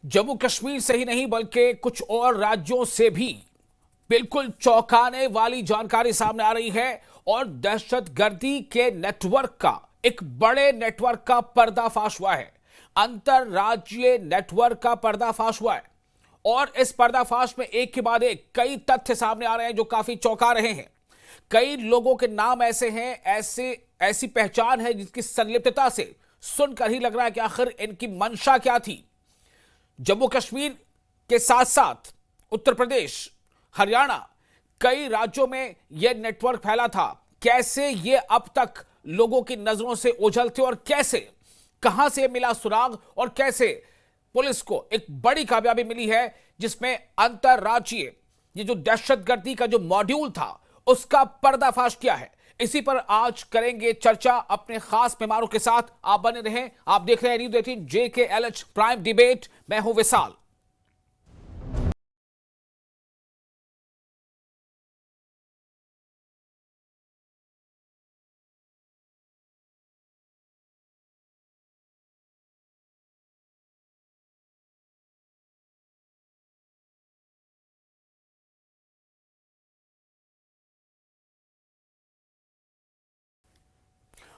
जम्मू कश्मीर से ही नहीं बल्कि कुछ और राज्यों से भी बिल्कुल चौंकाने वाली जानकारी सामने आ रही है और दहशतगर्दी के नेटवर्क का एक बड़े नेटवर्क का पर्दाफाश हुआ है। अंतरराज्यीय नेटवर्क का पर्दाफाश हुआ है और इस पर्दाफाश में एक के बाद एक कई तथ्य सामने आ रहे हैं जो काफी चौंका रहे हैं। कई लोगों के नाम ऐसे हैं, ऐसी पहचान है जिसकी संलिप्तता से सुनकर ही लग रहा है कि आखिर इनकी मंशा क्या थी। जम्मू कश्मीर के साथ साथ उत्तर प्रदेश, हरियाणा, कई राज्यों में यह नेटवर्क फैला था। कैसे ये अब तक लोगों की नजरों से ओझल थे और कैसे कहां से मिला सुराग और कैसे पुलिस को एक बड़ी कामयाबी मिली है जिसमें अंतरराज्यीय ये जो दहशतगर्दी का जो मॉड्यूल था उसका पर्दाफाश किया है। इसी पर आज करेंगे चर्चा अपने खास मेहमानों के साथ। आप बने रहें, आप देख रहे हैं न्यूज़ 18 JKLH प्राइम डिबेट। मैं हूं विशाल।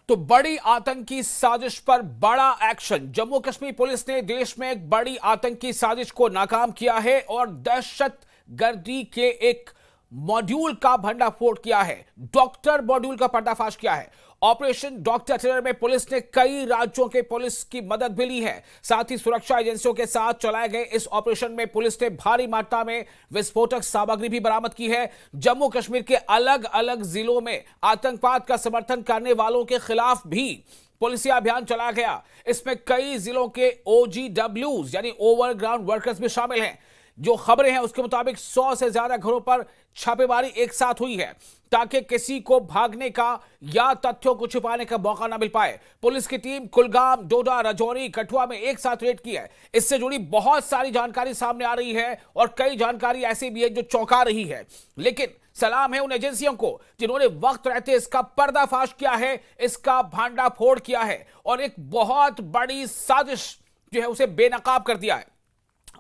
तो बड़ी आतंकी साजिश पर बड़ा एक्शन। जम्मू कश्मीर पुलिस ने देश में एक बड़ी आतंकी साजिश को नाकाम किया है और दहशत गर्दी के एक मॉड्यूल का भंडाफोड़ किया है। डॉक्टर मॉड्यूल का पर्दाफाश किया है। ऑपरेशन डॉक्टर टेरर में पुलिस ने कई राज्यों के पुलिस की मदद भी ली है। साथ ही सुरक्षा एजेंसियों के साथ चलाए गए इस ऑपरेशन में पुलिस ने भारी मात्रा में विस्फोटक सामग्री भी बरामद की है। जम्मू कश्मीर के अलग अलग जिलों में आतंकवाद का समर्थन करने वालों के खिलाफ भी पुलिसिया अभियान चलाया गया। इसमें कई जिलों के OGWs यानी ओवरग्राउंड वर्कर्स भी शामिल हैं। जो खबरें हैं उसके मुताबिक 100 से ज्यादा घरों पर छापेमारी एक साथ हुई है ताकि किसी को भागने का या तथ्यों को छिपाने का मौका ना मिल पाए। पुलिस की टीम कुलगाम, डोडा, राजौरी, कठुआ में एक साथ रेड की है। इससे जुड़ी बहुत सारी जानकारी सामने आ रही है और कई जानकारी ऐसी भी है जो चौंका रही है। लेकिन सलाम है उन एजेंसियों को जिन्होंने वक्त रहते इसका पर्दाफाश किया है, इसका भांडाफोड़ किया है और एक बहुत बड़ी साजिश जो है उसे बेनकाब कर दिया है।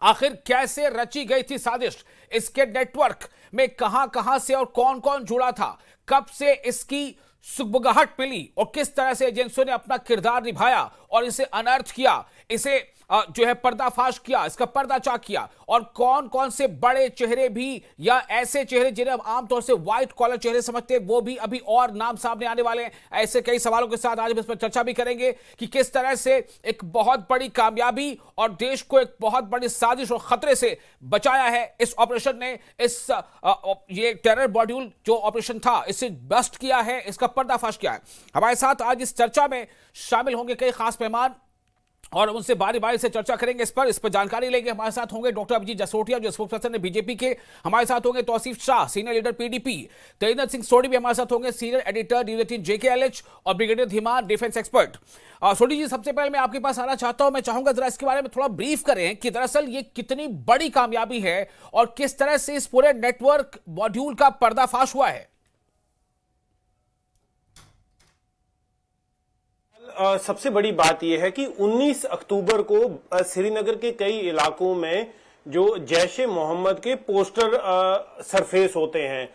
आखिर कैसे रची गई थी साजिश, इसके नेटवर्क में कहां कहां से और कौन कौन जुड़ा था, कब से इसकी सुगबुगाहट मिली और किस तरह से एजेंसियों ने अपना किरदार निभाया और इसे अनर्थ किया, इसे जो है पर्दाफाश किया, इसका पर्दाचाक किया और कौन कौन से बड़े चेहरे भी या ऐसे चेहरे जिन्हें हम आमतौर से व्हाइट कॉलर चेहरे समझते हैं वो भी अभी और नाम सामने आने वाले हैं। ऐसे कई सवालों के साथ आज हम इस पर चर्चा भी करेंगे कि किस तरह से एक बहुत बड़ी कामयाबी और देश को एक बहुत बड़ी साजिश और खतरे से बचाया है इस ऑपरेशन ने। इस ये टेरर मॉड्यूल जो ऑपरेशन था इसे बस्ट किया है, इसका पर्दाफाश किया है। हमारे साथ आज इस चर्चा में शामिल होंगे कई खास मेहमान और उनसे बारी बारी से चर्चा करेंगे। इस पर जानकारी लेंगे। हमारे साथ होंगे डॉक्टर अभिजीत जसरोटिया जो स्पोक्सपर्सन है बीजेपी के। हमारे साथ होंगे Tauseef Shah, senior leader PDP। Tejnath Singh Sodhi भी हमारे साथ होंगे, सीनियर एडिटर न्यूज़ 18 JKLH और brigadier Dhiman, defence expert. Sodhi ji, सबसे पहले मैं आपके पास आना चाहता हूं। मैं चाहूंगा जरा इसके बारे में थोड़ा ब्रीफ करें कि दरअसल ये कितनी बड़ी कामयाबी है और किस तरह से इस पूरे नेटवर्क मॉड्यूल का पर्दाफाश हुआ है। सबसे बड़ी बात यह है कि 19 अक्टूबर को श्रीनगर के कई इलाकों में जो जैश ए मोहम्मद के पोस्टर सरफेस होते हैं,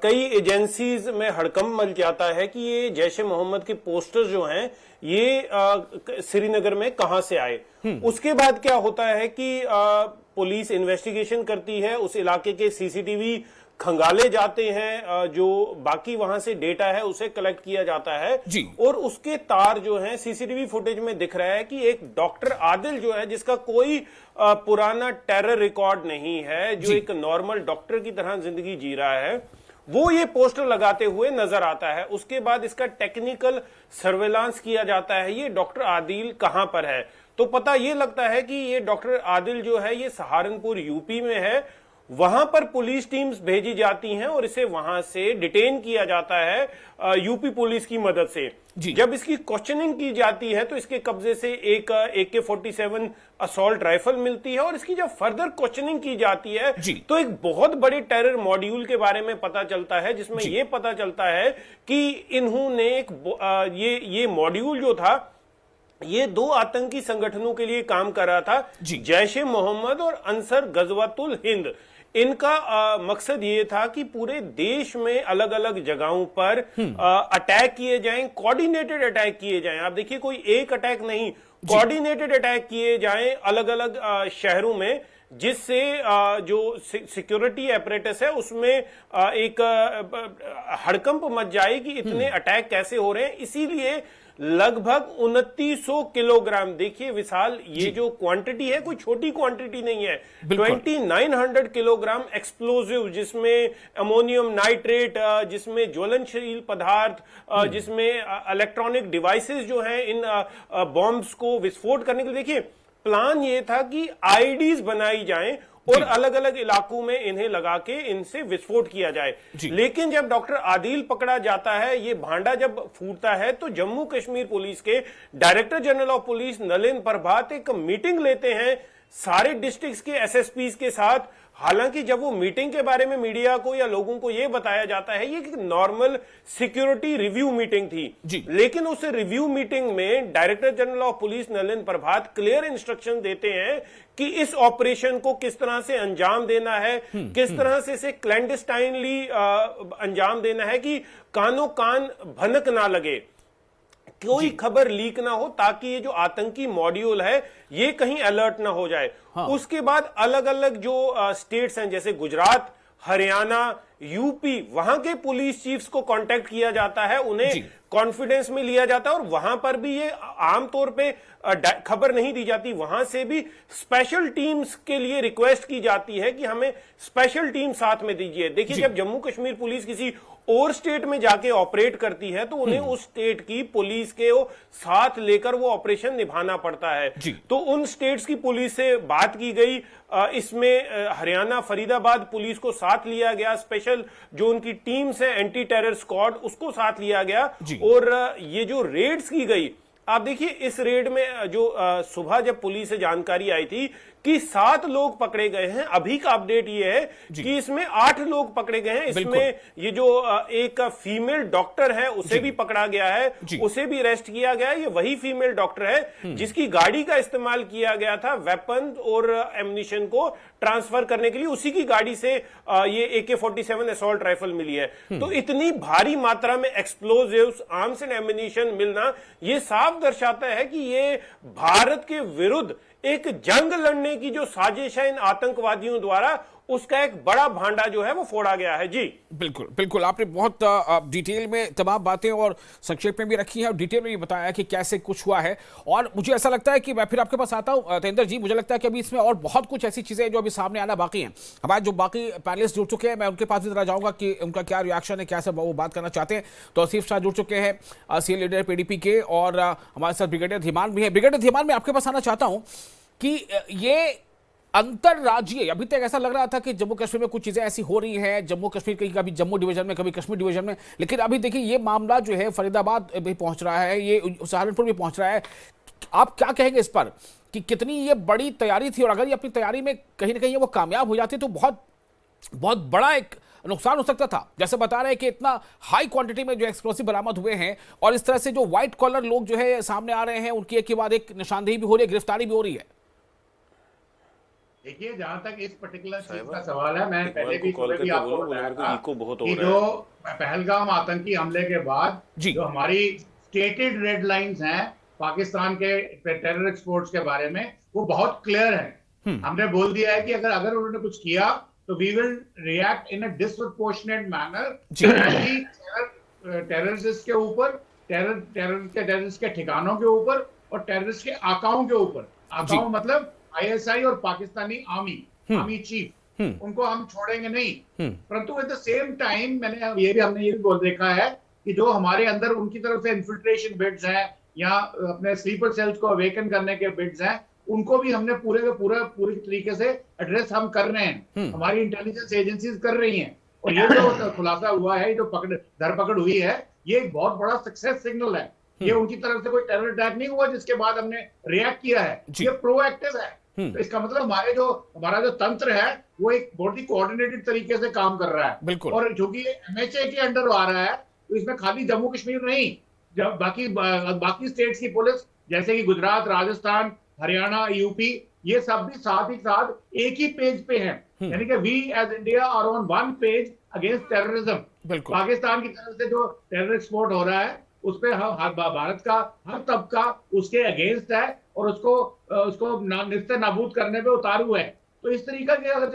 कई एजेंसीज में हड़कंप मच जाता है कि ये जैश ए मोहम्मद के पोस्टर जो हैं ये श्रीनगर में कहां से आए। उसके बाद क्या होता है कि पुलिस इन्वेस्टिगेशन करती है, उस इलाके के CCTV खंगाले जाते हैं, जो बाकी वहां से डेटा है उसे कलेक्ट किया जाता है जी। और उसके तार जो हैं CCTV फुटेज में दिख रहा है कि एक डॉक्टर आदिल जो है जिसका कोई पुराना टेरर रिकॉर्ड नहीं है, जो एक नॉर्मल डॉक्टर की तरह जिंदगी जी रहा है, वो ये पोस्टर लगाते हुए नजर आता है। उसके बाद इसका टेक्निकल सर्वेलांस किया जाता है, ये डॉक्टर आदिल कहां पर है। तो पता ये लगता है कि ये डॉक्टर आदिल जो है ये सहारनपुर UP में है। वहां पर पुलिस टीम्स भेजी जाती हैं और इसे वहां से डिटेन किया जाता है UP पुलिस की मदद से। जब इसकी क्वेश्चनिंग की जाती है तो इसके कब्जे से एक AK-47 असॉल्ट राइफल मिलती है और इसकी जब फर्दर क्वेश्चनिंग की जाती है तो एक बहुत बड़े टेरर मॉड्यूल के बारे में पता चलता है, जिसमें यह पता चलता है कि इन्होंने एक ये मॉड्यूल जो था ये दो आतंकी संगठनों के लिए काम कर रहा था, जैश ए मोहम्मद और अंसर गजवातुल हिंद। इनका मकसद ये था कि पूरे देश में अलग अलग जगहों पर अटैक किए जाएं, कोऑर्डिनेटेड अटैक किए जाएं। आप देखिए, कोई एक अटैक नहीं, कोऑर्डिनेटेड अटैक किए जाएं अलग अलग शहरों में, जिससे जो सिक्योरिटी एपरेटस है उसमें एक हड़कंप मच जाए कि इतने अटैक कैसे हो रहे हैं। इसीलिए लगभग 2900 किलोग्राम, देखिए विशाल, ये जो क्वांटिटी है कोई छोटी क्वांटिटी नहीं है। 2900 किलोग्राम एक्सप्लोजिव, जिसमें अमोनियम नाइट्रेट, जिसमें ज्वलनशील पदार्थ, जिसमें इलेक्ट्रॉनिक डिवाइसेस जो हैं इन बॉम्ब्स को विस्फोट करने के लिए। देखिए, प्लान ये था कि आईडीज बनाई जाएं और अलग अलग इलाकों में इन्हें लगा के इनसे विस्फोट किया जाए। लेकिन जब डॉक्टर आदिल पकड़ा जाता है, ये भांडा जब फूटता है, तो जम्मू कश्मीर पुलिस के director general of police Nalin Prabhat एक मीटिंग लेते हैं सारे डिस्ट्रिक्ट्स के एसएसपीज के साथ। हालांकि जब वो मीटिंग के बारे में मीडिया को या लोगों को ये बताया जाता है, ये कि नॉर्मल सिक्योरिटी रिव्यू मीटिंग थी, लेकिन उस रिव्यू मीटिंग में director general of police Nalin Prabhat clear instruction देते हैं कि इस ऑपरेशन को किस तरह से अंजाम देना है, किस तरह से इसे क्लैंडस्टाइनली अंजाम देना है कि कानों कान भनक ना लगे, कोई खबर लीक ना हो, ताकि ये जो आतंकी मॉड्यूल है ये कहीं अलर्ट ना हो जाए। उसके बाद अलग अलग जो स्टेट्स हैं, जैसे गुजरात, हरियाणा, यूपी, वहां के पुलिस चीफ्स को कांटेक्ट किया जाता है, उन्हें कॉन्फिडेंस में लिया जाता है, और वहां पर भी ये आमतौर पे खबर नहीं दी जाती। वहां से भी स्पेशल टीम्स के लिए रिक्वेस्ट की जाती है कि हमें स्पेशल टीम साथ में दीजिए। देखिए, जब जम्मू कश्मीर पुलिस किसी और स्टेट में जाके ऑपरेट करती है, तो उन्हें उस स्टेट की पुलिस के साथ लेकर वो ऑपरेशन निभाना पड़ता है। तो उन स्टेट्स की पुलिस से बात की गई, इसमें हरियाणा फरीदाबाद पुलिस को साथ लिया गया, स्पेशल जो उनकी टीम्स है एंटी टेरर स्क्वाड, उसको साथ लिया गया, और ये जो रेड्स की गई, आप देखिए इस रेड में जो सुबह जब पुलिस से जानकारी आई थी कि 7 लोग पकड़े गए हैं, अभी का अपडेट ये है कि इसमें 8 लोग पकड़े गए हैं। इसमें ये जो एक फीमेल डॉक्टर है उसे भी पकड़ा गया है, उसे भी अरेस्ट किया गया है। ये वही फीमेल डॉक्टर है जिसकी गाड़ी का इस्तेमाल किया गया था वेपन और एम्युनिशन को ट्रांसफर करने के लिए, उसी की गाड़ी से ये AK-47 असॉल्ट राइफल मिली है। तो इतनी भारी मात्रा में एक्सप्लोजिव्स, आर्म्स एंड एम्युनिशन मिलना ये साफ दर्शाता है कि ये भारत के विरुद्ध एक जंग लड़ने की जो साजिश है इन आतंकवादियों द्वारा, उसका एक बड़ा भांडा जो है वो फोड़ा गया है। जी बिल्कुल बिल्कुल, आपने बहुत डिटेल में तमाम बातें और संक्षेप में भी रखी हैं और डिटेल में भी बताया कि कैसे कुछ हुआ है। और मुझे ऐसा लगता है कि मैं फिर आपके पास आता हूं तेंदर जी, मुझे लगता है कि अभी इसमें और बहुत कुछ ऐसी चीजें जो अभी सामने आना बाकी हैं। हमारे जो बाकी पैनलिस्ट जुड़ चुके हैं, मैं उनके पास भी जरा जाऊंगा कि उनका क्या रिएक्शन है, क्या सब वो बात करना चाहते हैं। तो आसिफ शाह जुड़ चुके हैं, सीनियर लीडर PDP के, और हमारे साथ ब्रिगेडियर धीमान भी है। ब्रिगेडियर धीमान, मैं आपके पास आना चाहता हूं कि ये अंतरराज्यीय, अभी तक ऐसा लग रहा था कि जम्मू कश्मीर में कुछ चीजें ऐसी हो रही हैं, जम्मू कश्मीर की कभी जम्मू डिवीजन में, कभी कश्मीर डिवीजन में, लेकिन अभी देखिए ये मामला जो है फरीदाबाद भी पहुंच रहा है, ये सहारनपुर भी पहुंच रहा है। आप क्या कहेंगे इस पर कि कितनी ये बड़ी तैयारी थी, और अगर ये अपनी तैयारी में कहीं ना कहीं वो कामयाब हो जाती तो बहुत बहुत बड़ा एक नुकसान हो सकता था। जैसे बता रहे हैं कि इतना हाई क्वांटिटी में जो एक्सप्लोसिव बरामद हुए हैं, और इस तरह से जो व्हाइट कॉलर लोग जो है सामने आ रहे हैं, उनकी एक के बाद एक निशानदेही भी हो रही है, गिरफ्तारी भी हो रही है। देखिए, जहां तक इस पर्टिकुलर चीज का सवाल है, मैं पहले भी आपको बताया था कि जो पहलगाम आतंकी हमले के बाद जो हमारी स्टेटेड रेड लाइंस हैं पाकिस्तान के टेरर एक्सपोर्ट्स के बारे में, वो बहुत क्लियर है। हमने बोल दिया है कि अगर उन्होंने कुछ किया तो we will react in a disproportionate manner terrorist के ऊपर, टेररिस्ट के ठिकानों के ऊपर और टेररिस्ट के आकाओं के ऊपर। आकाओं मतलब ISI और पाकिस्तानी आर्मी चीफ, उनको हम छोड़ेंगे नहीं। परंतु एट द सेम टाइम हमने ये भी बोल देखा है कि जो हमारे अंदर उनकी तरफ से इन्फिल्ट्रेशन बिड्स हैं या अपने स्लीपर सेल्स को अवेकन करने के बिड्स हैं, उनको भी हमने पूरी तरीके से एड्रेस हम कर रहे हैं, हमारी इंटेलिजेंस एजेंसीज कर रही हैं। और ये जो खुलासा हुआ है, जो धरपकड़ हुई है, ये एक बहुत बड़ा सक्सेस सिग्नल है। ये उनकी तरफ से कोई टेरर अटैक नहीं हुआ जिसके बाद हमने रिएक्ट किया है, ये प्रोएक्टिव है। तो इसका मतलब हमारा जो तंत्र है वो एक बहुत ही कोऑर्डिनेटेड तरीके से काम कर रहा है। और क्योंकि ये MHA के अंडर आ रहा है, तो इसमें खाली जम्मू कश्मीर नहीं, जब बाकी स्टेट्स की पुलिस जैसे कि गुजरात, राजस्थान, हरियाणा, यूपी, ये सब भी साथ ही साथ एक ही पेज पे हैं। यानी कि we as India are on one page against terrorism. बिल्कुल। पाकिस्तान की तरफ से जो टेरर एक्सपोर्ट हो रहा है उस पे भारत का हर तबका उसके अगेंस्ट है और उसको निस्ते नाबूद करने पे उतारू है। तो इस तरीके के अगर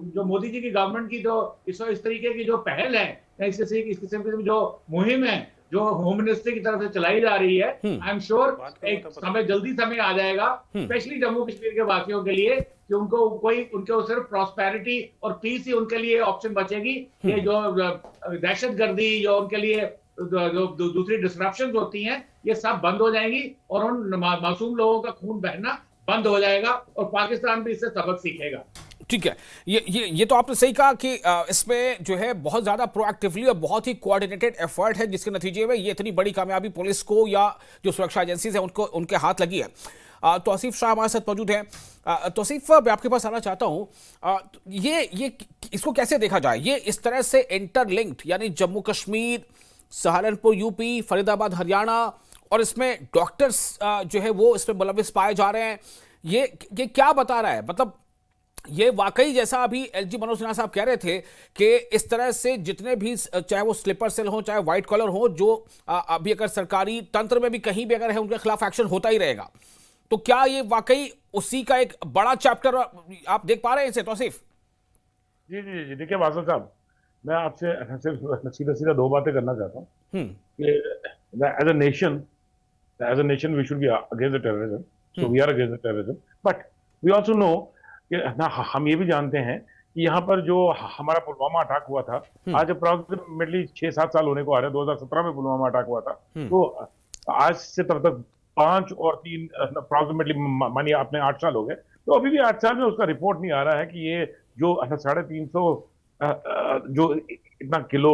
जो मोदी जी की गवर्नमेंट की जो इस तरीके की जो पहल है, इस किस्म की जो मुहिम है जो होम मिनिस्ट्री की तरफ से चलाई जा रही है, आई एम श्योर एक जल्दी समय आ जाएगा, स्पेशली जम्मू कश्मीर के वासियों के लिए, कि उनको सिर्फ प्रॉस्पेरिटी और पीस ही उनके लिए ऑप्शन बचेगी। ये जो दहशतगर्दी जो उनके लिए जो दूसरी डिस्ट्रप्शन होती हैं, ये सब बंद हो जाएंगी और उन मासूम लोगों का खून बहना बंद हो जाएगा और पाकिस्तान भी इससे सबक सीखेगा। ठीक है, ये तो आपने सही कहा कि इसमें जो है बहुत ज्यादा प्रोएक्टिवली और बहुत ही कोऑर्डिनेटेड एफर्ट है, जिसके नतीजे में ये इतनी बड़ी कामयाबी पुलिस को या जो सुरक्षा एजेंसीज है उनको उनके हाथ लगी है। तौसीफ शाह हमारे साथ मौजूद हैं। तौसीफ, मैं आपके पास आना चाहता हूं, ये इसको कैसे देखा जाए? ये इस तरह से इंटरलिंक्ड, यानी जम्मू कश्मीर, सहारनपुर यूपी, फरीदाबाद हरियाणा, और इसमें डॉक्टर्स जो है वो इसमें मुलविस पाए जा रहे हैं, ये क्या बता रहा है? मतलब ये वाकई जैसा अभी एलजी मनोज सिन्हा साहब कह रहे थे कि इस तरह से जितने भी, चाहे वो स्लीपर सेल हो चाहे व्हाइट कॉलर हो, जो अभी अगर सरकारी तंत्र में भी कहीं भी अगर है उनके खिलाफ एक्शन होता ही रहेगा, तो क्या ये वाकई उसी का एक बड़ा चैप्टर आप देख पा रहे हैं इसे? तौसीफ जी जी जी, देखिए वासव साहब, मैं आपसे सिर्फ सीधा दो बातें करना चाहता हूँ कि as a nation we should be against the terrorism, so we are against the terrorism, but we also know कि हम ये भी जानते हैं कि यहाँ पर जो हमारा पुलवामा अटैक हुआ था, आज अप्रॉक्सिमेटली 6-7 साल होने को आ रहे हैं। 2017 में पुलवामा अटैक हुआ था, तो आज से तब तक 5 और 3 अप्रॉक्सिमेटली मानिए आपने 8 साल हो गए, तो अभी भी 8 साल में उसका रिपोर्ट नहीं आ रहा है कि ये जो 350 जो इतना किलो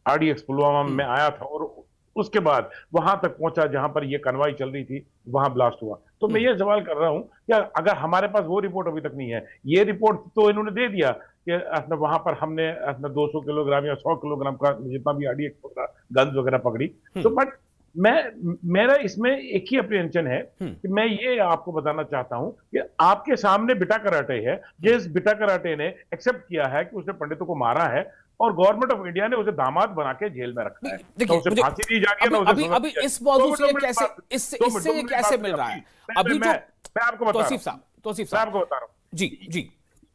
RDX पुलवामा में आया था और उसके बाद वहां तक पहुंचा जहां पर ये कार्रवाई चल रही थी, वहां ब्लास्ट हुआ। तो मैं ये सवाल कर रहा हूं कि अगर हमारे पास वो रिपोर्ट अभी तक नहीं है, ये रिपोर्ट तो इन्होंने दे दिया कि वहां पर हमने 200 किलोग्राम या 100 किलोग्राम का जितना भी RDX पकड़ा, गन्स वगैरह पकड़ी, तो बट मेरा इसमें एक ही अप्रीहेंशन है कि मैं ये आपको बताना चाहता हूं कि आपके सामने बिटा कराटे है, जिस बिटा कराटे ने एक्सेप्ट किया है कि उसने पंडितों को मारा है और गवर्नमेंट ऑफ इंडिया ने उसे दामाद बना के जेल में रखा है, तो उसे फांसी दी जा रही है ना। अभी इस मौजू से कैसे इससे ये कैसे मिल रहा है? अभी जो मैं आपको बता तौसीफ साहब आपको बता रहा हूँ जी जी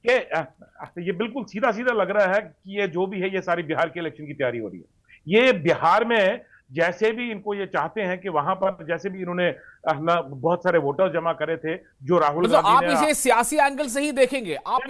कि ये बिल्कुल सीधा सीधा लग रहा है कि ये जो भी है ये सारी बिहार के इलेक्शन की तैयारी हो रही है। ये बिहार में जैसे भी इनको ये चाहते हैं कि वहां पर जैसे भी इन्होंने बहुत सारे वोटर जमा करे थे, जो राहुल गांधी आप इसे सियासी एंगल से ही देखेंगे, आप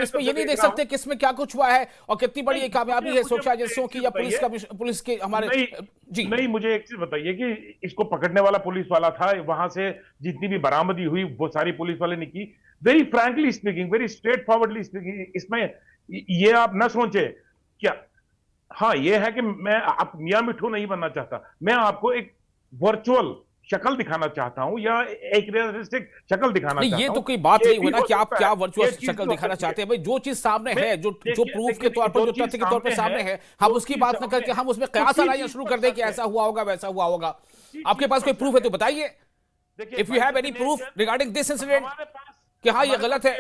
इसमें ये नहीं देख सकते कि इसमें क्या कुछ हुआ है और कितनी बड़ी कामयाबी है सुरक्षा एजेंसियों की या पुलिस के हमारे। जी नहीं, मुझे एक चीज बताइए कि इसको पकड़ने वाला पुलिस वाला था, वहां से जितनी भी बरामदी हुई वो सारी पुलिस वाले ने की। Very frankly speaking, very straight forwardly speaking, इसमें ये आप न सोचे क्या, हाँ ये है कि मैं आप मियां मिठू नहीं बनना चाहता, मैं आपको एक वर्चुअल शक्ल दिखाना चाहता हूं या एक रियलिस्टिक शक्ल दिखाना चाहता हूं। ये तो कोई बात नहीं हुई ना कि आप क्या वर्चुअल शक्ल दिखाना चाहते हैं। भाई जो चीज सामने है, जो प्रूफ के तौर पर, जो तथ्य के तौर पर सामने है, हम उसकी बात न करके हम उसमें कयास लगाना शुरू कर दें कि ऐसा हुआ होगा वैसा हुआ होगा। आपके पास कोई प्रूफ है तो बताइए, if you have any proof regarding this incident कि हाँ ये गलत है।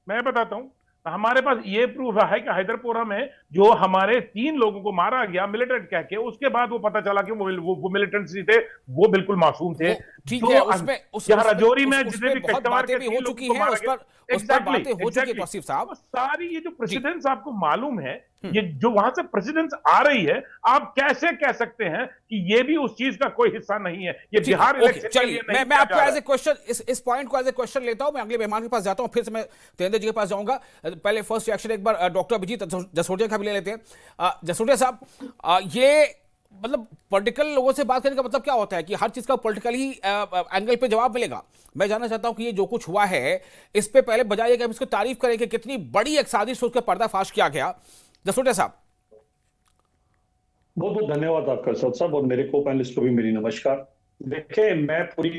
मैं बताता हूं, हमारे पास ये प्रूफ है कि हैदरपुरा में जो हमारे 3 लोगों को मारा गया मिलिटेंट कह के, उसके बाद वो पता चला कि वो मिलिटेंट्स नहीं थे, वो बिल्कुल मासूम थे। ठीक है, उसमें राजौरी में जितने भी बहुत बातें भी हो चुकी हैं, उस पर बातें हो चुकी है तौसीफ साहब। सारी ये जो प्रेसिडेंस आपको मालूम है, ये जो वहां से प्रेसिडेंस आ रही है, आप कैसे कह सकते हैं कि ये भी उस चीज का कोई हिस्सा नहीं है? ये बिहार इलेक्शन। चलिए, मैं आपको एज ए क्वेश्चन इस पॉइंट को एज ए क्वेश्चन लेता हूं। मैं अगले मेहमान के पास जाता हूं, फिर से मैं तेंदुआ जी के पास जाऊंगा। पहले फर्स्ट रिएक्शन एक बार डॉक्टर अभिजीत जसोटिया का भी ले लेते हैं। जसोटिया साहब, ये मतलब पॉलिटिकल लोगों से बात करने का मतलब क्या होता है कि हर चीज का पॉलिटिकल ही एंगल पे जवाब मिलेगा? मैं जानना चाहता हूं कि ये जो कुछ हुआ है, इस पे पहले बजाय कि हम इसको तारीफ करें कि कितनी बड़ी एक साजिश उसका पर्दाफाश किया गया। जसोटिया साहब, बहुत बहुत धन्यवाद आपका साहब, और मेरे को पैनलिस्ट को भी मेरी नमस्कार। देखिए, मैं पूरी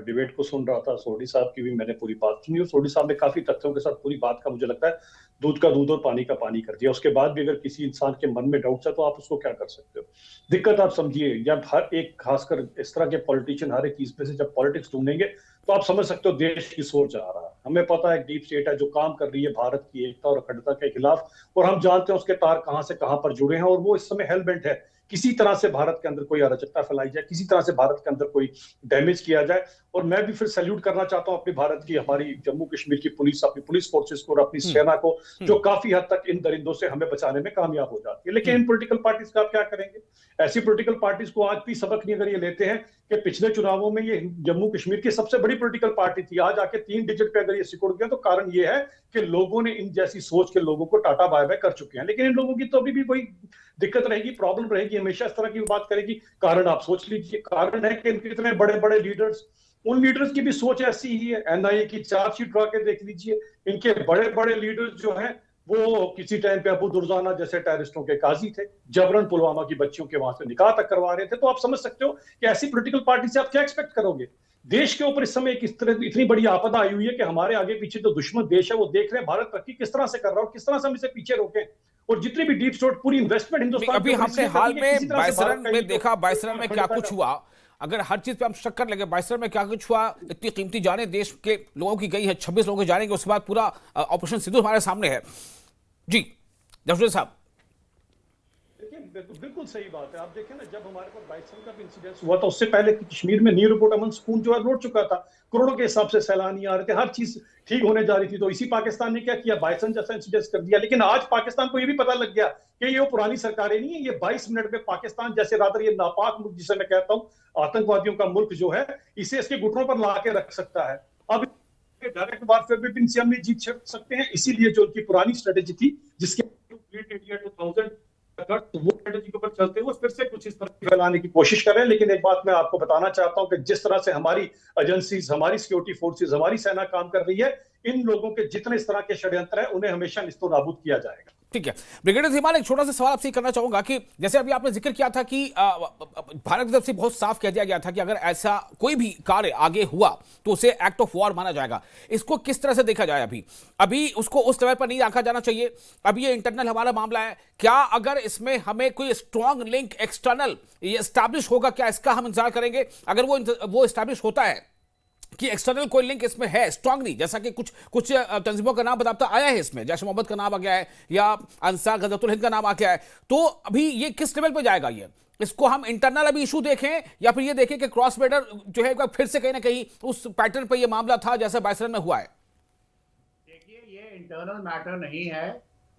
डिबेट को सुन रहा था। सोढी साहब की भी मैंने पूरी बात सुनी और सोढी साहब ने काफी तथ्यों के साथ पूरी बात का, मुझे लगता है, दूध का दूध और पानी का पानी कर दिया। उसके बाद भी अगर किसी इंसान के मन में डाउट्स है तो आप उसको क्या कर सकते हो। दिक्कत आप समझिए, जब हर एक, खासकर इस तरह के पॉलिटिशियन हर एक चीज पे से जब पॉलिटिक्स ढूंढेंगे तो आप समझ सकते हो देश की सोच आ रहा है। हमें पता है डीप स्टेट है जो काम कर रही है भारत की एकता और अखंडता के खिलाफ, और हम जानते हैं उसके तार कहां से कहां पर जुड़े हैं, और वो इस समय हेलबेंट है किसी तरह से भारत के अंदर कोई अराजकता फैलाई जाए, किसी तरह से भारत के अंदर कोई डैमेज किया जाए। और मैं भी फिर सैल्यूट करना चाहता हूं अपनी भारत की, हमारी जम्मू कश्मीर की पुलिस, अपनी पुलिस फोर्सेस को और अपनी सेना को, जो काफी हद तक इन दरिंदों से हमें बचाने में कामयाब हो जाती है। लेकिन इन पॉलिटिकल पार्टीज का आप क्या करेंगे? ऐसी पॉलिटिकल पार्टीज को आज भी सबक नहीं अगर ये लेते हैं कि पिछले चुनावों में ये जम्मू कश्मीर की सबसे बड़ी पॉलिटिकल पार्टी थी, आज आके 3 डिजिट पे अगर ये सिकुड़ गया, तो कारण ये है कि लोगों ने इन जैसी सोच के लोगों को टाटा बाय बाय कर चुके हैं। लेकिन इन लोगों की तो अभी भी कोई दिक्कत रहेगी, प्रॉब्लम रहेगी, हमेशा इस तरह की बात करेगी। कारण आप सोच लीजिए, कारण है कि इनके इतने बड़े बड़े लीडर्स, उन लीडर्स की भी सोच ऐसी ही है। एनआईए की चार्जशीट उठा के देख लीजिए, इनके बड़े बड़े लीडर्स जो हैं वो किसी टाइम पे अबू दुर्जाना जैसे टेररिस्टों के काजी थे, जबरन पुलवामा की बच्चियों के वहां से निकाह तक करवा रहे थे। तो आप समझ सकते हो कि ऐसी पॉलिटिकल पार्टी से आप क्या एक्सपेक्ट करोगे। देश के ऊपर इस समय एक इस तरह इतनी बड़ी आपदा आई हुई है कि हमारे आगे पीछे जो दुश्मन देश है वो देख रहे हैं भारत तरक्की किस तरह से कर रहा है और किस तरह से हम इसे पीछे रोकें। और जितनी भी डीप स्टेट पूरी इन्वेस्टमेंट हिंदुस्तान अभी के ऊपर हमने इसलिए हाल करनी है, में किसी तरह से बायसरन भारत का में ये जो देखा, बायसरन में क्या अखंडता कुछ हुआ। अगर हर चीज पे हम शक्कर लगे, बायसरन में क्या कुछ हुआ, इतनी कीमती जाने देश के लोगों की गई है, 26 लोगों की जानेंगे, उसके बाद पूरा ऑपरेशन सिंधु हमारे सामने है। जी जफर साहब। बिल्कुल सही बात है। आप देखें ना, जब हमारे पास बाइसन का भी इंसिडेंस हुआ था, उससे पहले कश्मीर में नील रिपोर्ट अमन सुकून जो है लौट चुका था, करोड़ों के हिसाब से सैलानी आ रहे थे, हर चीज ठीक होने जा रही थी। तो इसी पाकिस्तान ने क्या किया, बाइसन जैसा इंसिडेंस कर दिया। लेकिन आज पाकिस्तान को ये भी पता लग गया कि ये वो पुरानी सरकारें नहीं है, ये 22 मिनट में पाकिस्तान जैसे रादर ये नापाक मुल्क, जिसे मैं कहता हूँ आतंकवादियों का मुल्क जो है, इसे इसके घुटनों पर ला के रख सकता है। अब डायरेक्ट वारफेयर में भी इनसे हम जीत सकते हैं। इसीलिए जो उनकी पुरानी स्ट्रेटेजी थी, जिसके इंडिया 2000 वो स्ट्रेटेजी के ऊपर चलते हुए फिर से कुछ इस तरह फैलाने की कोशिश कर रहे हैं। लेकिन एक बात मैं आपको बताना चाहता हूं कि जिस तरह से हमारी एजेंसीज, हमारी सिक्योरिटी फोर्सेस, हमारी सेना काम कर रही है, इन लोगों के जितने इस तरह के षड्यंत्र हैं उन्हें हमेशा निस्तो नाबूद किया जाएगा। ठीक है ब्रिगेडियर धीमान, एक छोटा सा सवाल आपसे करना चाहूंगा कि जैसे अभी आपने जिक्र किया था कि भारत की तरफ से बहुत साफ कह दिया गया था कि अगर ऐसा कोई भी कार्य आगे हुआ तो उसे एक्ट ऑफ वॉर माना जाएगा। इसको किस तरह से देखा जाए? अभी उसको उस लेवल पर नहीं रखा जाना चाहिए। अभी ये इंटरनल हमारा मामला है, क्या अगर इसमें हमें कोई स्ट्रॉन्ग लिंक एक्सटर्नल ये एस्टैब्लिश होगा, क्या इसका हम इंतजार करेंगे? अगर वो एस्टैब्लिश होता है कि एक्सटर्नल कोई लिंक इसमें है स्ट्रांग नहीं, जैसा कि कुछ तंजीमों का नाम बताता आया है, इसमें जैश मोहम्मद का नाम आ गया है या अंसार गज़वतुल हिंद का नाम आ गया है, तो अभी ये किस लेवल पे जाएगा? ये इसको हम इंटरनल अभी इशू देखें या फिर ये देखें कि क्रॉस बॉर्डर जो है एक बार फिर से कहीं ना कहीं उस पैटर्न पे ये मामला था जैसे बायसरन में हुआ है? देखिए, ये इंटरनल मैटर नहीं है,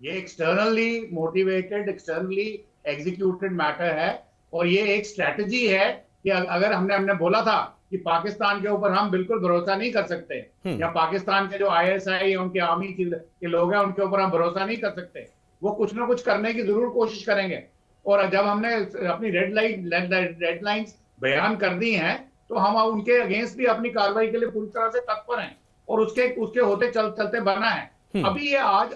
ये externally motivated, externally executed matter है। और ये एक स्ट्रेटजी है कि अगर हमने बोला था कि पाकिस्तान के ऊपर हम बिल्कुल भरोसा नहीं कर सकते, या पाकिस्तान के जो आईएसआई उनके आर्मी के लोग हैं उनके ऊपर हम भरोसा नहीं कर सकते, वो कुछ ना कुछ करने की जरूर कोशिश करेंगे। और जब हमने अपनी रेड लाइंस बयान कर दी हैं, तो हम उनके अगेंस्ट भी अपनी कार्रवाई के लिए पूरी तरह से तत्पर हैं और उसके होते चलते बना है। अभी ये आज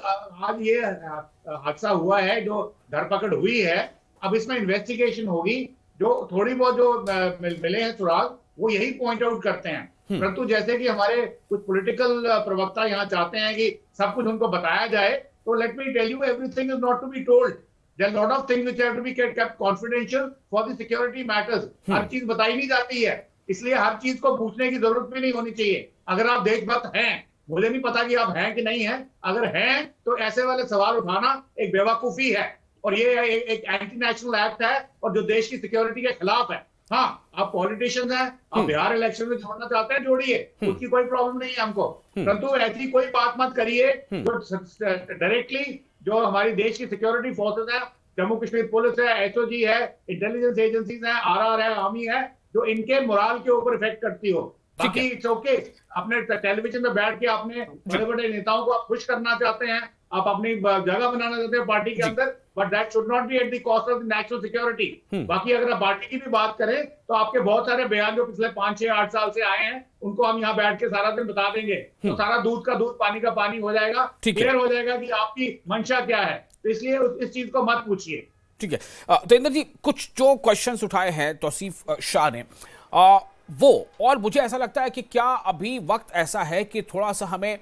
ये हादसा हुआ है, जो धरपकड़ हुई है, अब इसमें इन्वेस्टिगेशन होगी। जो थोड़ी बहुत जो मिले हैं सुराग, वो यही पॉइंट आउट करते हैं। परंतु जैसे कि हमारे कुछ पॉलिटिकल प्रवक्ता यहाँ चाहते हैं कि सब कुछ उनको बताया जाए, तो let me tell you, everything is not to be told. There are lot of things which have to be kept confidential for the security matters. हर चीज बताई नहीं जाती है, इसलिए हर चीज को पूछने की जरूरत भी नहीं होनी चाहिए। अगर आप देशभक्त हैं, मुझे नहीं पता कि आप हैं कि नहीं हैं, अगर हैं तो ऐसे वाले सवाल उठाना एक बेवकूफी है और ये एक एंटी नेशनल एक्ट है और जो देश की सिक्योरिटी के खिलाफ है। हाँ, आप पॉलिटिशियंस हैं, आप बिहार इलेक्शन में जोड़ना चाहते हैं, जोड़िए, उसकी कोई प्रॉब्लम नहीं है हमको। परंतु ऐसी कोई बात मत करिए जो डायरेक्टली जो हमारी देश की सिक्योरिटी फोर्सेस है, जम्मू कश्मीर पुलिस है, एसओजी है, इंटेलिजेंस एजेंसीज है, आरआर है, आर्मी है, जो इनके मोराल के ऊपर इफेक्ट करती हो। बाकी इट्स ओके, अपने टेलीविजन में बैठ के अपने बड़े बड़े नेताओं को आप खुश करना चाहते हैं, आप अपनी जगह बनाना चाहते हैं पार्टी के अंदर, but that should not be at the cost of the national security. बाकी अगर आप पार्टी की भी बात करें तो आपके बहुत सारे बयान जो पिछले 5, 6, 8 साल से आए हैं, उनको हम यहाँ बैठ के सारा दिन बता देंगे, तो सारा दूध का दूध पानी का पानी हो जाएगा, क्लियर हो जाएगा कि आपकी मंशा क्या है। तो इसलिए इस चीज को मत पूछिए। ठीक है। तो इंदर जी, कुछ जो क्वेश्चंस उठाए हैं तौसीफ शाह ने, वो, और मुझे ऐसा लगता है कि क्या अभी वक्त ऐसा है कि थोड़ा सा हमें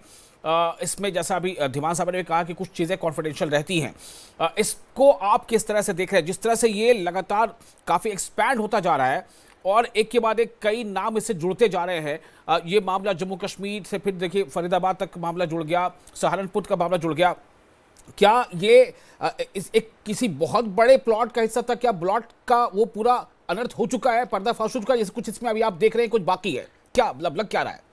इसमें, जैसा अभी धीमान साहब ने कहा कि कुछ चीज़ें कॉन्फिडेंशियल रहती हैं, इसको आप किस तरह से देख रहे हैं, जिस तरह से ये लगातार काफ़ी एक्सपैंड होता जा रहा है और एक के बाद एक कई नाम इससे जुड़ते जा रहे हैं। ये मामला जम्मू कश्मीर से फिर देखिए फरीदाबाद तक मामला जुड़ गया, सहारनपुर का मामला जुड़ गया। क्या ये एक किसी बहुत बड़े प्लॉट का हिस्सा था? क्या प्लॉट का वो पूरा अनर्थ हो चुका है, पर्दाफाश हो चुका है, कुछ इसमें अभी आप देख रहे हैं कुछ बाकी है? क्या मतलब लग क्या रहा है?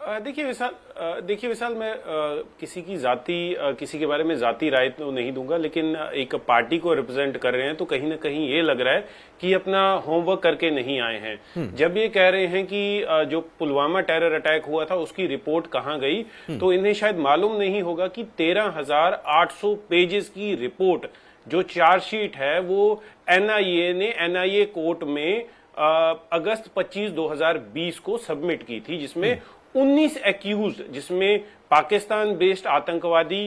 देखिए विशाल, मैं किसी के बारे में जाती राय तो नहीं दूंगा, लेकिन एक पार्टी को रिप्रेजेंट कर रहे हैं तो कहीं ना कहीं ये लग रहा है कि अपना होमवर्क करके नहीं आए हैं। जब ये कह रहे हैं कि जो पुलवामा टेरर अटैक हुआ था उसकी रिपोर्ट कहां गई, तो इन्हें शायद मालूम नहीं होगा कि 13,800 पेजेस की रिपोर्ट जो चार्जशीट है वो एनआईए ने एनआईए कोर्ट में अगस्त 25, 2020 को सबमिट की थी, जिसमें 19 एक्यूज, जिसमें पाकिस्तान बेस्ड आतंकवादी,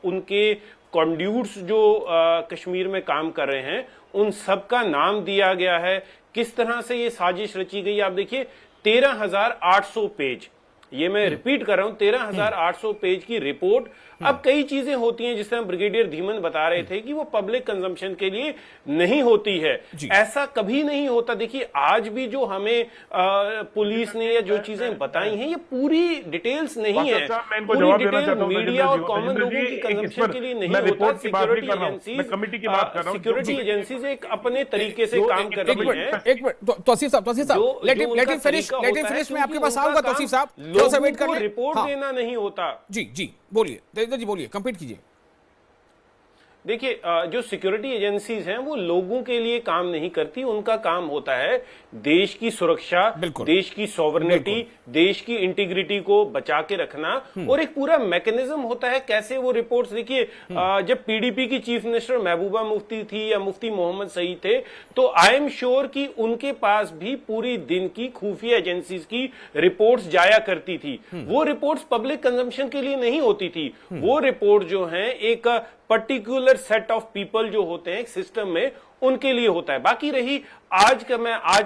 उनके कॉन्ड्यूट्स जो कश्मीर में काम कर रहे हैं, उन सबका नाम दिया गया है। किस तरह से ये साजिश रची गई आप देखिए, 13,800 पेज, ये मैं रिपीट कर रहा हूं, 13,800 पेज की रिपोर्ट। अब कई चीजें होती हैं, जिस तरह ब्रिगेडियर धीमन बता रहे थे कि वो पब्लिक कंजम्पशन के लिए नहीं होती है, ऐसा कभी नहीं होता। देखिए आज भी जो हमें पुलिस ने या जो चीजें बताई हैं, ये पूरी डिटेल्स नहीं है, पूरी डिटेल मीडिया और कॉमन लोगों की कंजम्पशन के लिए नहीं होता। सिक्योरिटी एजेंसीज एक अपने तरीके से काम कर रही है। एक मिनट तौसीफ साहब, लेट हिम फिनिश, मैं आपके पास आऊंगा तौसीफ साहब, थोड़ा सा वेट कर लें। रिपोर्ट देना नहीं होता। जी बोलिए देवेंद्र जी, बोलिए, कंप्लीट कीजिए। देखिए जो सिक्योरिटी एजेंसीज हैं वो लोगों के लिए काम नहीं करती, उनका काम होता है देश की सुरक्षा, देश की सॉवरेनिटी, देश की इंटीग्रिटी को बचा के रखना, और एक पूरा मैकेनिज्म होता है कैसे वो रिपोर्ट्स। देखिए जब पीडीपी की चीफ मिनिस्टर महबूबा मुफ्ती थी या मुफ्ती मोहम्मद सईद थे, तो आई एम श्योर कि उनके पास भी पूरी दिन की खुफिया एजेंसीज की रिपोर्ट्स जाया करती थी। वो रिपोर्ट्स पब्लिक कंजम्पशन के लिए नहीं होती थी, वो रिपोर्ट जो है एक पर्टिकुलर सेट ऑफ पीपल जो होते हैं सिस्टम में, उनके लिए होता है। बाकी रही आज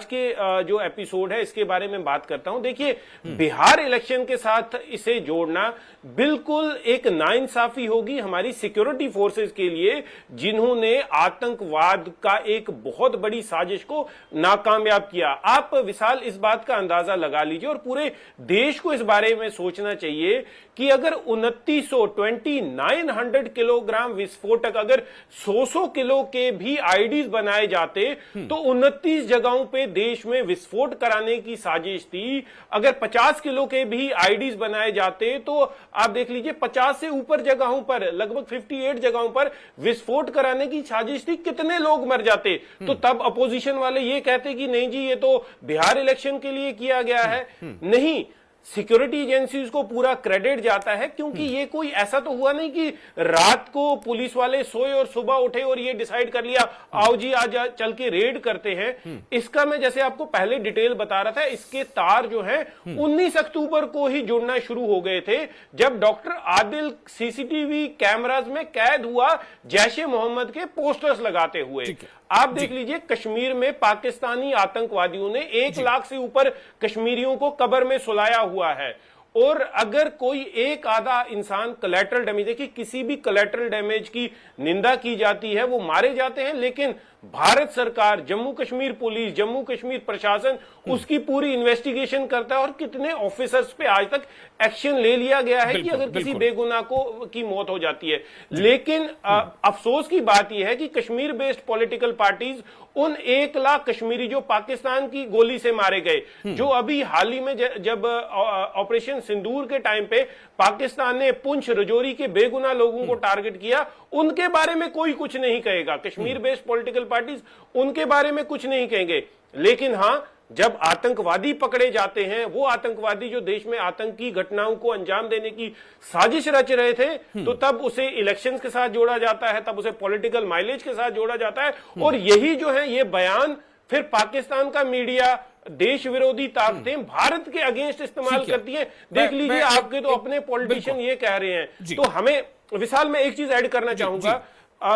के जो एपिसोड है इसके बारे में बात करता हूं। देखिए बिहार इलेक्शन के साथ इसे जोड़ना बिल्कुल एक नाइंसाफी होगी हमारी सिक्योरिटी फोर्सेस के लिए, जिन्होंने आतंकवाद का एक बहुत बड़ी साजिश को नाकामयाब किया। आप विशाल इस बात का अंदाजा लगा लीजिए, और पूरे देश को इस बारे में सोचना चाहिए कि अगर 2900 किलोग्राम विस्फोटक, अगर 100 किलो के भी आईडीज बनाए जाते तो 29 जगहों पे देश में विस्फोट कराने की साजिश थी। अगर 50 किलो के भी आईडीज बनाए जाते तो आप देख लीजिए 50 से ऊपर जगहों पर, लगभग 58 जगहों पर विस्फोट कराने की साजिश थी। कितने लोग मर जाते। तो तब अपोजिशन वाले ये कहते कि नहीं जी ये तो बिहार इलेक्शन के लिए किया गया है। नहीं, सिक्योरिटी एजेंसीज को पूरा क्रेडिट जाता है, क्योंकि ये कोई ऐसा तो हुआ नहीं कि रात को पुलिस वाले सोए और सुबह उठे और ये डिसाइड कर लिया आओ जी आज चल के रेड करते हैं। इसका मैं जैसे आपको पहले डिटेल बता रहा था, इसके तार जो है 19 अक्टूबर को ही जुड़ना शुरू हो गए थे, जब डॉक्टर आदिल सीसीटीवी कैमराज में कैद हुआ जैश ए मोहम्मद के पोस्टर्स लगाते हुए। आप देख लीजिए कश्मीर में पाकिस्तानी आतंकवादियों ने 1 लाख से ऊपर कश्मीरियों को कब्र में सुलाया हुआ है। और अगर कोई एक आधा इंसान कोलैटरल डैमेज, देखिए किसी भी कोलैटरल डैमेज की निंदा की जाती है, वो मारे जाते हैं, लेकिन भारत सरकार, जम्मू कश्मीर पुलिस, जम्मू कश्मीर प्रशासन उसकी पूरी इन्वेस्टिगेशन करता है, और कितने ऑफिसर्स पे आज तक एक्शन ले लिया गया है कि अगर किसी बेगुनाह की मौत हो जाती है। लेकिन अफसोस की बात यह है कि कश्मीर बेस्ड पॉलिटिकल पार्टीज उन 1 लाख कश्मीरी जो पाकिस्तान की गोली से मारे गए, जो अभी हाल ही में जब ऑपरेशन सिंदूर के टाइम पे पाकिस्तान ने पुंछ रजौरी के बेगुनाह लोगों को टारगेट किया, उनके बारे में कोई कुछ नहीं कहेगा। कश्मीर बेस्ड पॉलिटिकल पार्टीज उनके बारे में कुछ नहीं कहेंगे। लेकिन हां, जब आतंकवादी पकड़े जाते हैं, वो आतंकवादी जो देश में आतंकी घटनाओं को अंजाम देने की साजिश रच रहे थे, तो तब उसे इलेक्शंस के साथ जोड़ा जाता है, तब उसे पॉलिटिकल माइलेज के साथ जोड़ा जाता है। और यही जो है ये बयान फिर पाकिस्तान का मीडिया, देश विरोधी ताकतें भारत के अगेंस्ट इस्तेमाल करती है। देख लीजिए आपके तो अपने पॉलिटिशियन ये कह रहे हैं। तो हमें विशाल में एक चीज ऐड करना चाहूंगा।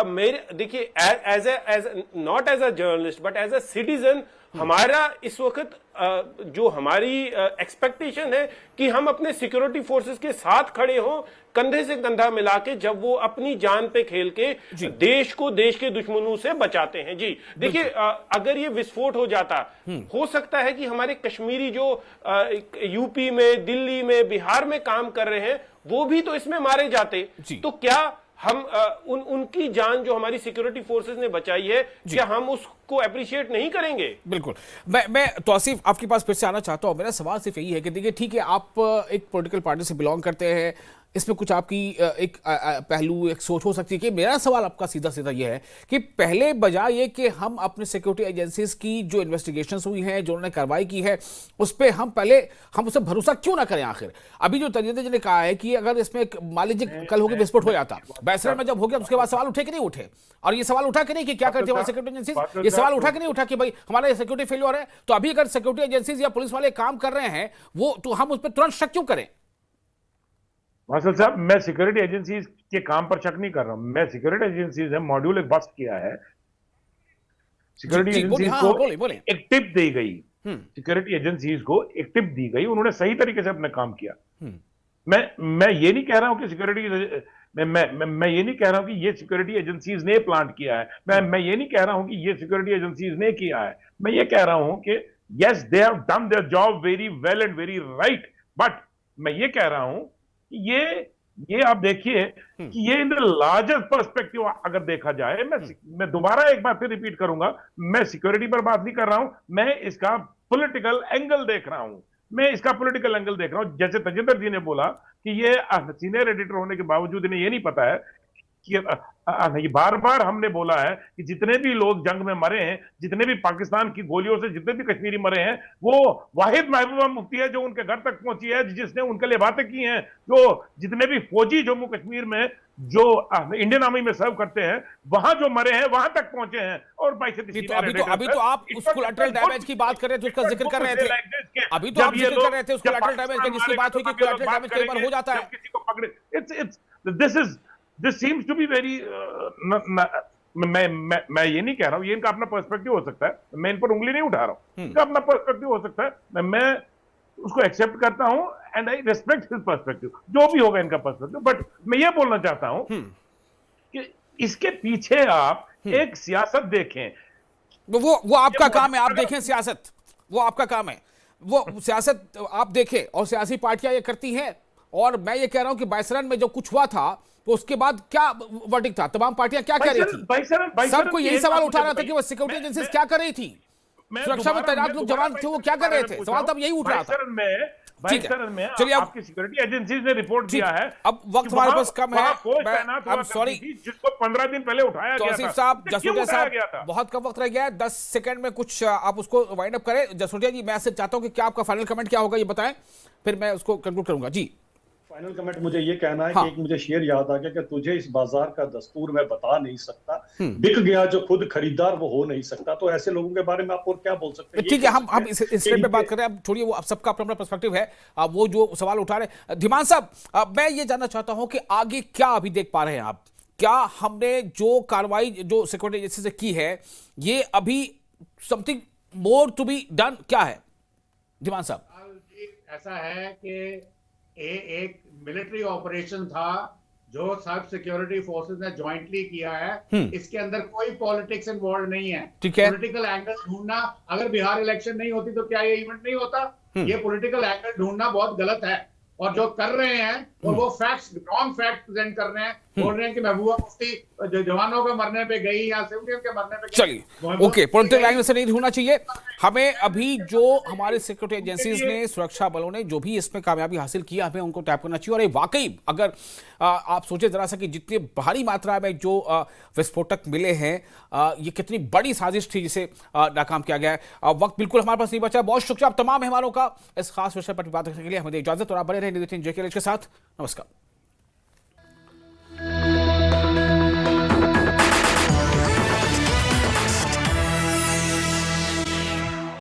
मेरे देखिए as not as a journalist but as a citizen, हमारा इस वक्त जो हमारी एक्सपेक्टेशन है कि हम अपने सिक्योरिटी फोर्सेस के साथ खड़े हों, कंधे से कंधा मिला के, जब वो अपनी जान पे खेल के देश को देश के दुश्मनों से बचाते हैं। जी देखिए, अगर ये विस्फोट हो जाता, हो सकता है कि हमारे कश्मीरी जो यूपी में, दिल्ली में, बिहार में काम कर रहे हैं, वो भी तो इसमें मारे जाते। तो क्या हम उनकी जान जो हमारी सिक्योरिटी फोर्सेस ने बचाई है, क्या हम उसको अप्रिशिएट नहीं करेंगे? बिल्कुल। मैं तौसीफ आपके पास फिर से आना चाहता हूं। मेरा सवाल सिर्फ यही है कि देखिए, ठीक है, आप एक पॉलिटिकल पार्टी से बिलोंग करते हैं, इसमें कुछ आपकी एक पहलू, एक सोच हो सकती है। कि मेरा सवाल आपका सीधा सीधा यह है कि पहले बजाय ये कि हम अपने सिक्योरिटी एजेंसीज की जो इन्वेस्टिगेशंस हुई हैं, जो उन्होंने कार्रवाई की है, उस पर हम उसे भरोसा क्यों ना करें? आखिर अभी जो तजिंदर जी ने कहा है कि अगर इसमें मान लीजिए कल होकर विस्फोट हो जाता, बैसरा में जब हो गया, उसके बाद सवाल उठे कि नहीं उठे? और ये सवाल उठा कि नहीं कि क्या करते हैं सिक्योरिटी एजेंसीज? ये सवाल उठा कि नहीं उठा कि भाई हमारा सिक्योरिटी फेलियर है? तो अभी अगर सिक्योरिटी एजेंसीज या पुलिस वाले काम कर रहे हैं, वो तो हम उस पर तुरंत शक क्यों करें? मार्शल साहब, मैं सिक्योरिटी एजेंसीज के काम पर शक नहीं कर रहा हूं। मैं सिक्योरिटी एजेंसीज ने मॉड्यूल एक बस्ट किया है। सिक्योरिटी एजेंसीज को एक टिप दी गई, सिक्योरिटी एजेंसीज को एक टिप दी गई, उन्होंने सही तरीके से अपना काम किया। मैं ये नहीं कह रहा हूं कि मैं ये नहीं कह रहा हूं कि ये सिक्योरिटी एजेंसीज ने प्लांट किया है। मैं ये नहीं कह रहा हूं कि ये सिक्योरिटी एजेंसीज ने किया है। मैं ये कह रहा हूं कि yes, they have done their job very well and very right, but मैं ये कह रहा हूं ये आप देखिए कि ये इन द लार्जर पर्सपेक्टिव अगर देखा जाए, मैं दोबारा एक बार फिर रिपीट करूंगा, मैं सिक्योरिटी पर बात नहीं कर रहा हूं, मैं इसका पॉलिटिकल एंगल देख रहा हूं। जैसे तजिंदर जी ने बोला कि ये सीनियर एडिटर होने के बावजूद इन्हें ये नहीं पता है कि ये बार बार हमने बोला है कि जितने भी लोग जंग में मरे हैं, जितने भी पाकिस्तान की गोलियों से जितने भी कश्मीरी मरे हैं, वो वाहिद महबूबा मुफ्ती है जो उनके घर तक पहुंची है, जिसने उनके लिए बातें की हैं। जो जितने भी फौजी जम्मू कश्मीर में जो इंडियन आर्मी में सर्व करते हैं, वहां जो मरे हैं, वहां तक पहुंचे हैं। और अभी तो आप उस कोलैटरल डैमेज की बात कर रहे थे, उसका जिक्र कर रहे थे। अभी तो आप जिक्र कर रहे थे उस कोलैटरल डैमेज का, जिसकी बात हुई कि कोलैटरल डैमेज कई बार हो जाता है। किसी को पकड़े, This seems to be very मैं ये नहीं कह रहा हूं, ये इनका अपना पर्सपेक्टिव हो सकता है, मैं इन पर उंगली नहीं उठा रहा हूं, इनका अपना पर्सपेक्टिव हो सकता है, मैं उसको एक्सेप्ट करता हूं and I respect his perspective, जो भी होगा इनका पर्सपेक्टिव। बट मैं ये बोलना चाहता हूं कि इसके पीछे आप एक सियासत देखें। वो आपका काम है, आप देखें सियासत, वो आपका काम है, वो सियासत आप देखें, और सियासी पार्टियां ये करती हैं। और मैं ये कह रहा हूं कि बायसरन में जो कुछ हुआ था, तो उसके बाद क्या वर्डिक्ट था? तमाम पार्टियां क्या कह रही थी? सबको यही सवाल उठा रहा था कि वो सिक्योरिटी एजेंसीज क्या कर रही थी, सुरक्षा में तैनात लोग जवान थे, वो क्या कर रहे थे? सवाल तब यही उठ रहा था। चलिए, आपकी सिक्योरिटी एजेंसीज ने रिपोर्ट दिया है। अब वक्त हमारे पास कम है, अब सॉरी, जिसको 15 दिन पहले उठाया गया था। साहब, जसोटिया साहब, बहुत कम वक्त रह गया है, 10 सेकंड में कुछ आप उसको वाइंड अप करें। जसोटिया जी, मैं आपसे चाहता हूं कि क्या आपका फाइनल कमेंट क्या होगा, ये बताएं, फिर मैं उसको कंक्लूड करूंगा। जी, फाइनल कमेंट मुझे ये कहना है कि एक मुझे शेर याद आ गया कि तुझे इस बाजार का दस्तूर मैं बता नहीं सकता, बिक गया जो खुद खरीदार वो हो नहीं सकता। तो ऐसे लोगों के बारे में आप और क्या बोल सकते हैं? ठीक है, हम इस पे बात कर रहे हैं, अब छोड़िए, वो सबका अपना पर्सपेक्टिव है, वो जो सवाल उठा रहे हैं। धीमान साहब, मैं ये जानना चाहता हूं कि आगे क्या अभी देख पा रहे हैं आप? क्या हमने जो कार्रवाई जो सिक्योरिटी एजेंसी से की है, ये अभी something more to be done, क्या है धीमान साहब? ऐसा है कि एक मिलिट्री ऑपरेशन था जो सब सिक्योरिटी फोर्सेस ने जॉइंटली किया है। इसके अंदर कोई पॉलिटिक्स इन्वॉल्व नहीं है। पॉलिटिकल एंगल ढूंढना, अगर बिहार इलेक्शन नहीं होती तो क्या ये इवेंट नहीं होता? ये पॉलिटिकल एंगल ढूंढना बहुत गलत है। और जो कर रहे हैं और वो फैक्ट्स, रॉन्ग फैक्ट प्रेजेंट कर रहे हैं, बोल रहे हैं कि महबूबा मुफ्ती जवानों के मरने पे गई या सिविलियन के मरने पे गई। चलिए, ओके, पॉलिटिकल एंगल से नहीं होना चाहिए हमें। अभी जो हमारे सिक्योरिटी एजेंसीज ने, सुरक्षा बलों ने जो भी इसमें कामयाबी हासिल की, हमें उनको टैप करना चाहिए। और ये वाकई, अगर आप सोचे जरा सा कि जितनी भारी मात्रा में जो विस्फोटक मिले हैं, ये कितनी बड़ी साजिश थी जिसे नाकाम किया गया है। वक्त बिल्कुल हमारे पास नहीं बचा। बहुत शुक्रिया आप तमाम मेहमानों का इस खास विषय पर बात करने के लिए। हमें इजाजत, और आप बने रहे नितिन JK के साथ। नमस्कार।